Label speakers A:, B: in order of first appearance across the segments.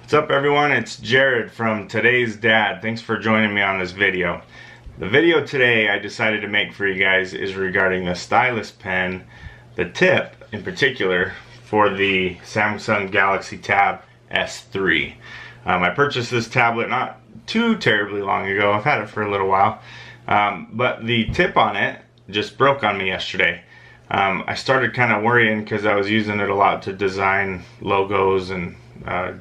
A: What's up everyone, it's Jared from Today's Dad. Thanks for joining me on this video. The video today I decided to make for you guys is regarding the Stylus pen, the tip in particular, for the Samsung Galaxy Tab S3. I purchased this tablet not too terribly long ago. I've had it for a little while. But the tip on it just broke on me yesterday. I started kind of worrying because I was using it a lot to design logos and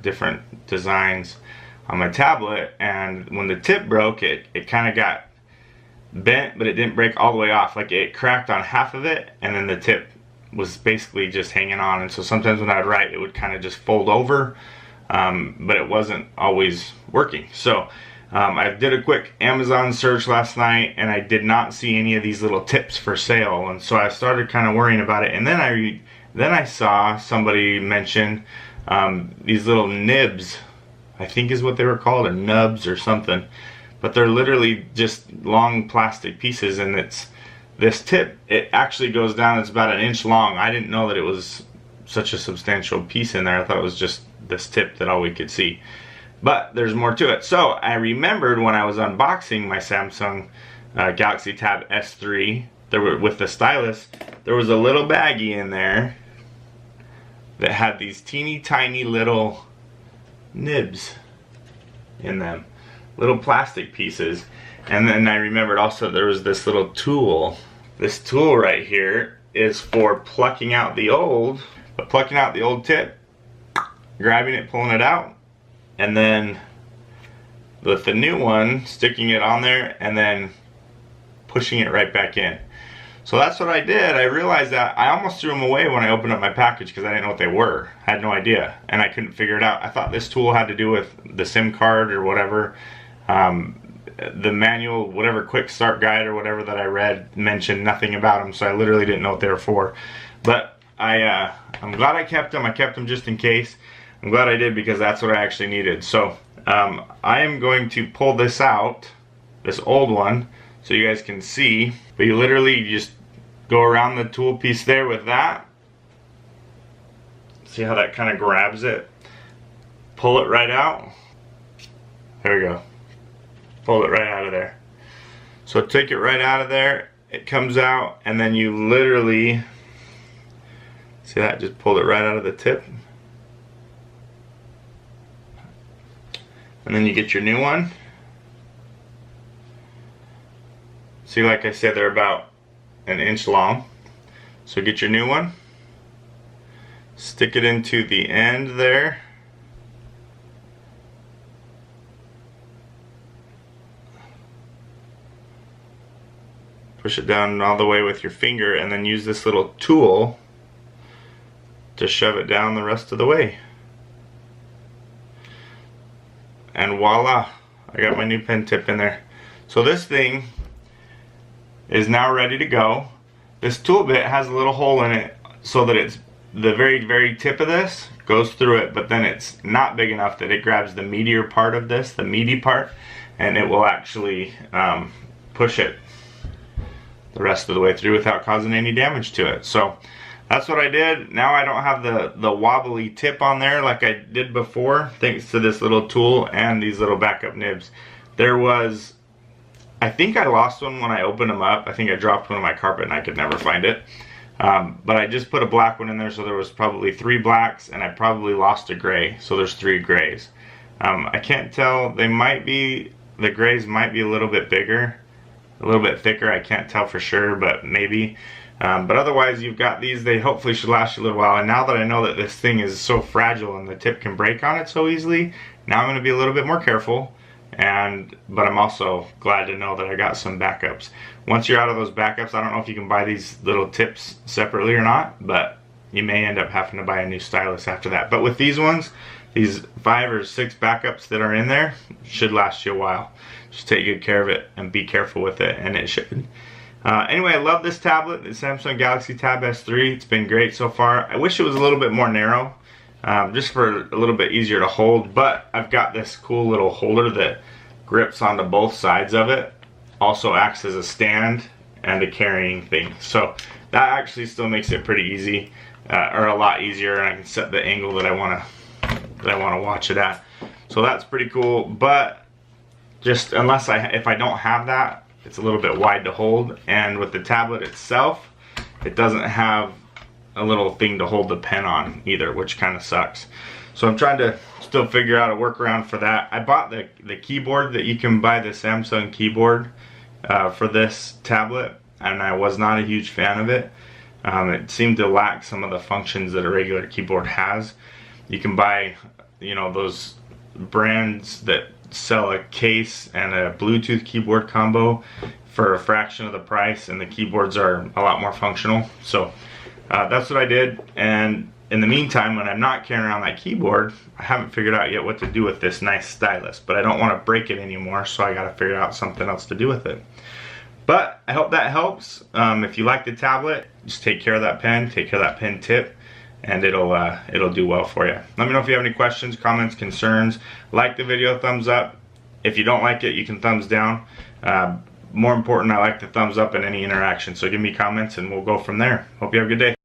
A: different designs on my tablet, and when the tip broke, it kind of got bent, but it didn't break all the way off. Like, it cracked on half of it, and then the tip was basically just hanging on, and so sometimes when I would write, it would kind of just fold over, but it wasn't always working. So I did a quick Amazon search last night, and I did not see any of these little tips for sale, and so I started kind of worrying about it. And then I saw somebody mention these little nibs, I think is what they were called, or nubs or something, but they're literally just long plastic pieces, and it's this tip, it actually goes down, it's about 1 inch long. I didn't know that it was such a substantial piece in there. I thought it was just this tip that all we could see, but there's more to it. So I remembered when I was unboxing my Samsung Galaxy Tab S3 with the Stylus, there was a little baggie in there that had these teeny tiny little nibs in them, little plastic pieces. And then I remembered also there was this little tool. This tool right here is for plucking out the old tip, grabbing it, pulling it out, and then with the new one, sticking it on there and then pushing it right back in. So that's what I did. I realized that I almost threw them away when I opened up my package because I didn't know what they were. I had no idea, and I couldn't figure it out. I thought this tool had to do with the SIM card or whatever. The manual, whatever quick start guide or whatever that I read mentioned nothing about them, so I literally didn't know what they were for. But I'm glad I kept them. I kept them just in case. I'm glad I did because that's what I actually needed. So I am going to pull this out, this old one, so you guys can see. But you literally just go around the tool piece there with that. See how that kind of grabs it? Pull it right out. There we go. Pull it right out of there. So take it right out of there. It comes out, and then you literally, see that? Just pulled it right out of the tip. And then you get your new one. See, like I said, they're about 1 inch long. So get your new one, stick it into the end there, push it down all the way with your finger, and then use this little tool to shove it down the rest of the way. And voila, I got my new pen tip in there. So this thing is now ready to go. This tool bit has a little hole in it so that it's the very tip of this goes through it, but then it's not big enough that it grabs the meatier part of this, the meaty part, and it will actually push it the rest of the way through without causing any damage to it. So that's what I did. Now I don't have the wobbly tip on there like I did before, thanks to this little tool and these little backup nibs. There was, I think I lost one when I opened them up. I think I dropped one on my carpet and I could never find it. But I just put a black one in there, so there was probably 3 blacks, and I probably lost a gray, so there's 3 grays. I can't tell, they might be, the grays might be a little bit bigger, a little bit thicker, I can't tell for sure, but maybe. But otherwise, you've got these, they hopefully should last you a little while. And now that I know that this thing is so fragile and the tip can break on it so easily, now I'm going to be a little bit more careful. But I'm also glad to know that I got some backups. Once you're out of those backups, I don't know if you can buy these little tips separately or not, but you may end up having to buy a new stylus after that. But with these ones, these 5 or 6 backups that are in there should last you a while. Just take good care of it and be careful with it, and it should. Anyway, I love this tablet, the Samsung Galaxy Tab S3. It's been great so far. I wish it was a little bit more narrow, just for a little bit easier to hold, but I've got this cool little holder that grips onto both sides of it. Also acts as a stand and a carrying thing. So that actually still makes it pretty easy, or a lot easier, and I can set the angle that I want to that I want to watch it at. So that's pretty cool, but just if I don't have that, it's a little bit wide to hold, and with the tablet itself, it doesn't have a little thing to hold the pen on either, which kind of sucks. So I'm trying to still figure out a workaround for that. I bought the keyboard that you can buy, the Samsung keyboard for this tablet, and I was not a huge fan of it. It seemed to lack some of the functions that a regular keyboard has. You can buy, you know, those brands that sell a case and a Bluetooth keyboard combo for a fraction of the price, and the keyboards are a lot more functional. So that's what I did, and in the meantime, when I'm not carrying around that keyboard, I haven't figured out yet what to do with this nice stylus, but I don't want to break it anymore, so I gotta figure out something else to do with it. But I hope that helps. If you like the tablet, just take care of that pen, take care of that pen tip, and it'll do well for you. Let me know if you have any questions, comments, concerns. Like the video, thumbs up. If you don't like it, you can thumbs down. More important, I like the thumbs up in any interaction. So give me comments and we'll go from there. Hope you have a good day.